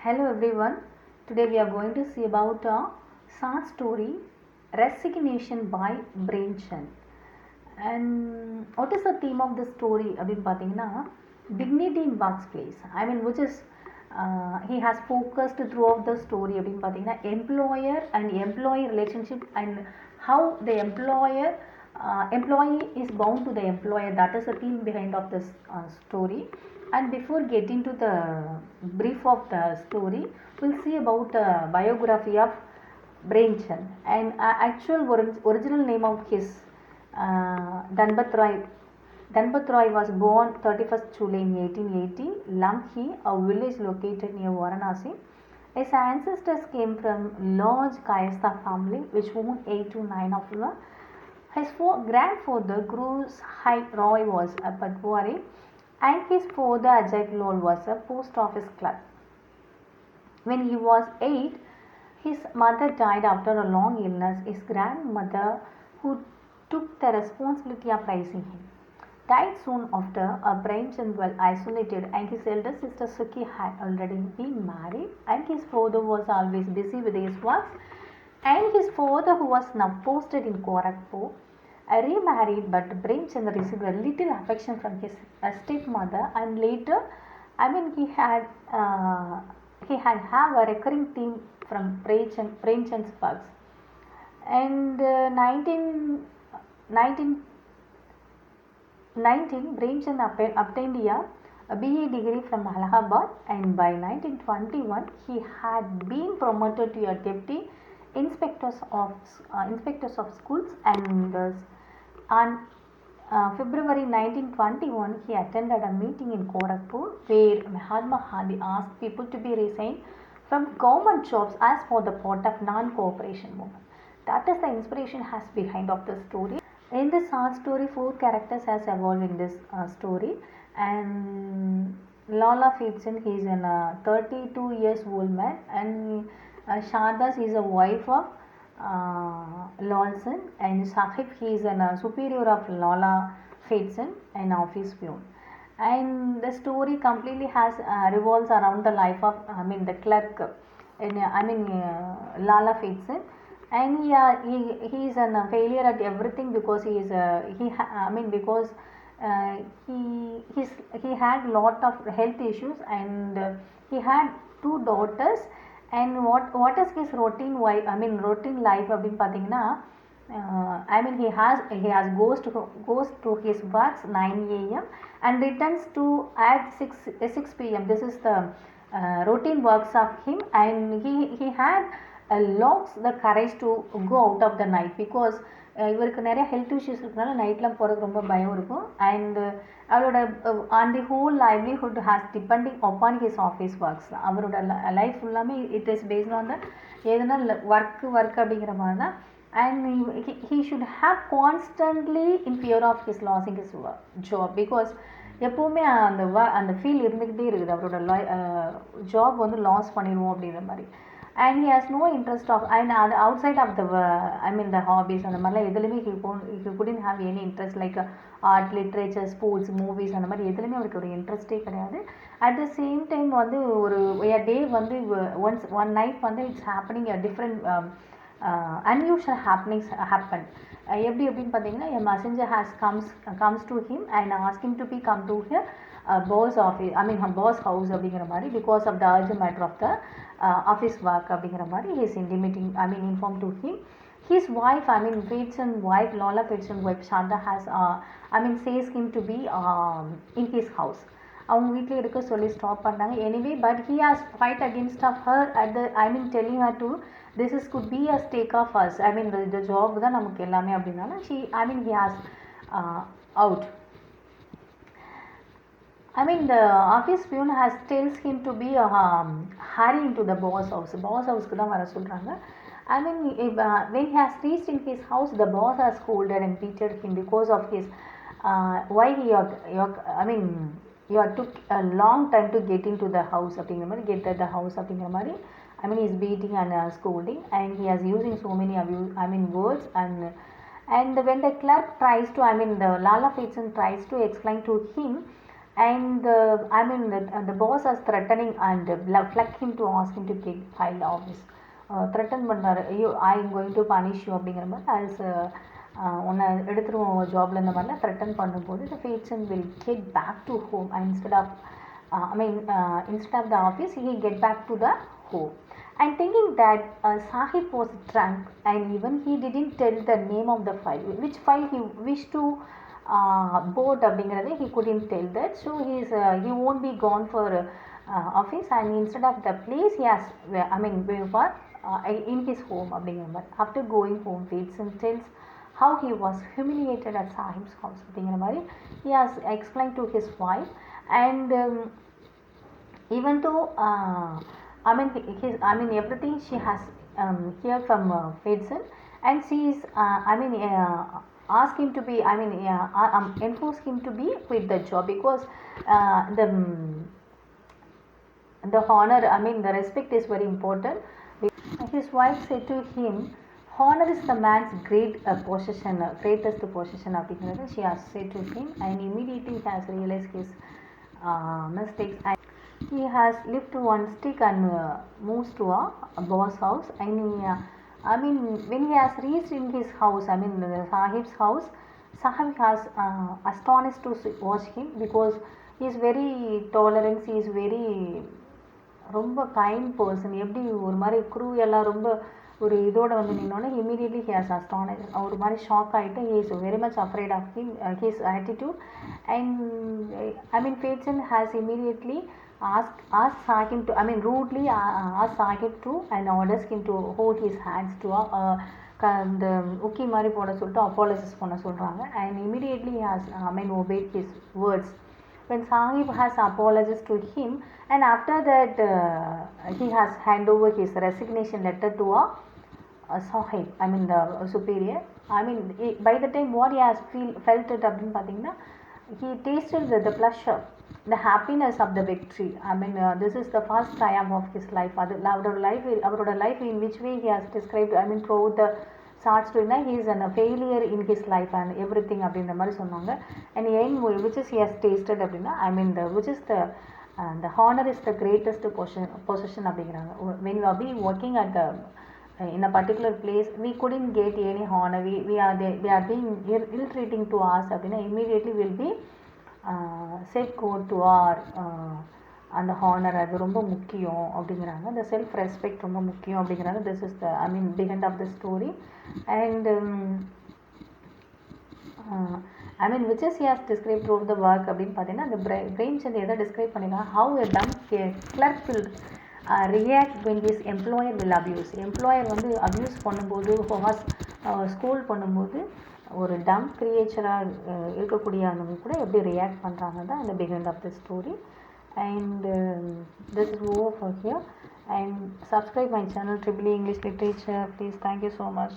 Hello everyone. Today we are going to see about a short story, Resignation by Brainchen. And what is the theme of the story? அப்படின்னு பார்த்தீங்கன்னா dignity in workplace. Which is he has focused throughout the story அப்படின்னு பார்த்தீங்கன்னா employer and employee relationship and how the employee is bound to the employer. That is the theme behind of this story. And before getting to the brief of the story, we'll see about biography of Brainchen and actual original name of his Danbat Roy. Danbat Roy was born 31st July in 1880, Lamhi, a village located near Varanasi. His ancestors came from large Kayastha family which owned 8 to 9 of them. His grandfather Guru Sai Roy was a Patwari and his father Ajay Lal was a post office clerk. When he was 8, his mother died after a long illness. His grandmother, who took the responsibility of raising him, died soon after. Premchand was isolated and his elder sister Sukhi had already been married and his father was always busy with his work. And his father, who was now posted in Gorakhpur, remarried, but Premchand received a little affection from his stepmother, and later, he had have a recurring theme from Premchand's works. And 1919, Premchand obtained a BA degree from Allahabad, and by 1921 he had been promoted to a deputy inspectors of schools, and on February 1921 he attended a meeting in Gorakhpur where Mahatma Gandhi asked people to be resigned from government jobs as for the part of non-cooperation movement. That is the inspiration has behind of the story. In this short story, 4 characters has evolved in this story, and Lala Feetson, he is a 32 years old man, and Shardas is a wife of Lawson, and Sahib, he is a superior of Lala Feetson, an office peon. And the story completely has revolves around the life of the clerk in Lala Feetson. And he is a failure at everything because he is because he had lot of health issues, and he had 2 daughters. And what is his routine life அப்படின்னு பார்த்தீங்கன்னா goes to his works 9 a.m. and returns to at 6 p.m. This is the routine works of him, and he had lost the courage to go out of the night because இவருக்கு நிறைய health issues இருக்கனால நைட்லாம் போகிறதுக்கு ரொம்ப பயம் இருக்கும். And அவரோட on the whole livelihood has depending upon his office works. அவரோட லைஃப் ஃபுல்லாமே it is based on the எதுனா ஒர்க் அப்படிங்கிற மாதிரி தான். And he should have constantly in fear of his losing his job because எப்போவுமே அந்த feel இருந்துக்கிட்டே இருக்குது அவரோட ஜாப் வந்து லாஸ் பண்ணிடுவோம் அப்படிங்கிற மாதிரி. And he has no interest of and outside of the the hobbies and the mala edhulume he couldn't have any interest like art, literature, sports, movies and the mari edhulume avarku oru interest e kediyadu. At the same time vandu oru a day vandu one night vandu it's happening a different unusual happenings happen. எப்படி எப்படின்னு பார்த்தீங்கன்னா a messenger comes to him and ask him to be come to here boss office boss house அப்படிங்கிற மாதிரி because of the urgent matter of the office work அப்படிங்கிற மாதிரி he is intimating informed to him. His wife Feetson wife Lala Feetson wife Sharda has says him to be in his house. அவங்க வீட்டில் இருக்க சொல்லி stop பண்ணாங்க. Anyway but he has fight against of her at the telling her to this is good be a stake of us இந்த job தான் நமக்கு எல்லாமே அப்படின்னால he has out. The office peon tells him to be hurry into the boss house. Boss house-க்கு தான் வர சொல்கிறாங்க. When he has reached in his house, the boss has scolded and beaten him because of his why you took a long time to get into the house அப்படிங்கிற மாதிரி get at the house அப்படிங்கிற மாதிரி he is beating and scolding, and he is using so many words. And when the clerk tries to the Lala Feetson tries to explain to him and the boss is threatening and flag him to ask him to get file office. Threaten பண்ணாரு, ஐயோ I am going to punish you அப்படிங்கிற மாதிரி as உன்னை எடுத்துருவோம் ஜாப்ல இந்த மாதிரிலாம் threaten பண்ணும்போது the Feichen will get back to home and instead of the office he get back to the home. And thinking that Sahib was drunk and even he didn't tell the name of the file, which file he wished to board அப்படிங்கிறது he couldn't tell that, so he won't be gone for office, and instead of the place he has in his home அப்படிங்கிற மாதிரி. After going home, Feichen tells how he was humiliated at Sahib's house அப்படிங்கிற மாதிரி he has explained to his wife. And even though everything she has heard from Feichen, and she is ask him to be enforce him to be quit the job, because the honor, the respect is very important. His wife said to him, honor is the man's greatest possession அப்படிங்கிறது she has said to him, and immediately he has realized his mistakes, and he has lifted one stick and moves to a boss house. And when he has reached in his house, the Sahib's house, Sahib has astonished to watch him, because he is very tolerant, he is very ரொம்ப kind person. எப்படி ஒரு மாதிரி crew எல்லாம் ரொம்ப ஒரு இதோட வந்து நின்னோடனே immediately he has astonished, ஒரு மாதிரி ஷாக் ஆகிட்டு he is very much afraid of his attitude. And Feichen has immediately asked Sahib to rudely asked Sahib to and orders him to hold his hands to the உக்கி மாதிரி போட சொல்லிட்டு apologize பண்ண சொல்கிறாங்க. And immediately he has obeyed his words. When Sahib has apologized to him, and after that he has hand over his resignation letter to a Sahib, the superior. By the time what he has felt it அப்படின்னு பார்த்தீங்கன்னா, he tasted the pleasure, the happiness of the victory. This is the first triumph of his life. அவரோட life in which way he has described, throughout the short story, he is a failure in his life and everything அப்படின்ற மாதிரி சொன்னாங்க. And end which is he has tasted அப்படின்னா, which is the honor is the greatest possession அப்படிங்கிறாங்க. When you are working at the in a particular place, we couldn't get any honor, they are being ill treating to us அப்படின்னா, immediately will be said go to our அந்த honour, அது ரொம்ப முக்கியம் அப்படிங்கிறாங்க. the self respect ரொம்ப முக்கியம் அப்படிங்கிறாங்க. this is the behind of the story. And which is he has described throughout the work அப்படின்னு பார்த்தீங்கன்னா, அந்த பிரேம்சந்த் எதை டிஸ்கிரைப் பண்ணிக்கலாம், how a dumb clerk will react when his employer will abuse. Employer வந்து abuse பண்ணும்போது, ஸ்கூல் பண்ணும்போது ஒரு டம் கிரியேச்சராக இருக்கக்கூடிய அவங்க கூட எப்படி ரியாக்ட் பண்ணுறாங்க தான் அந்த behind of the story. And this is over for here, and subscribe my channel EEE English Literature, please. Thank you so much.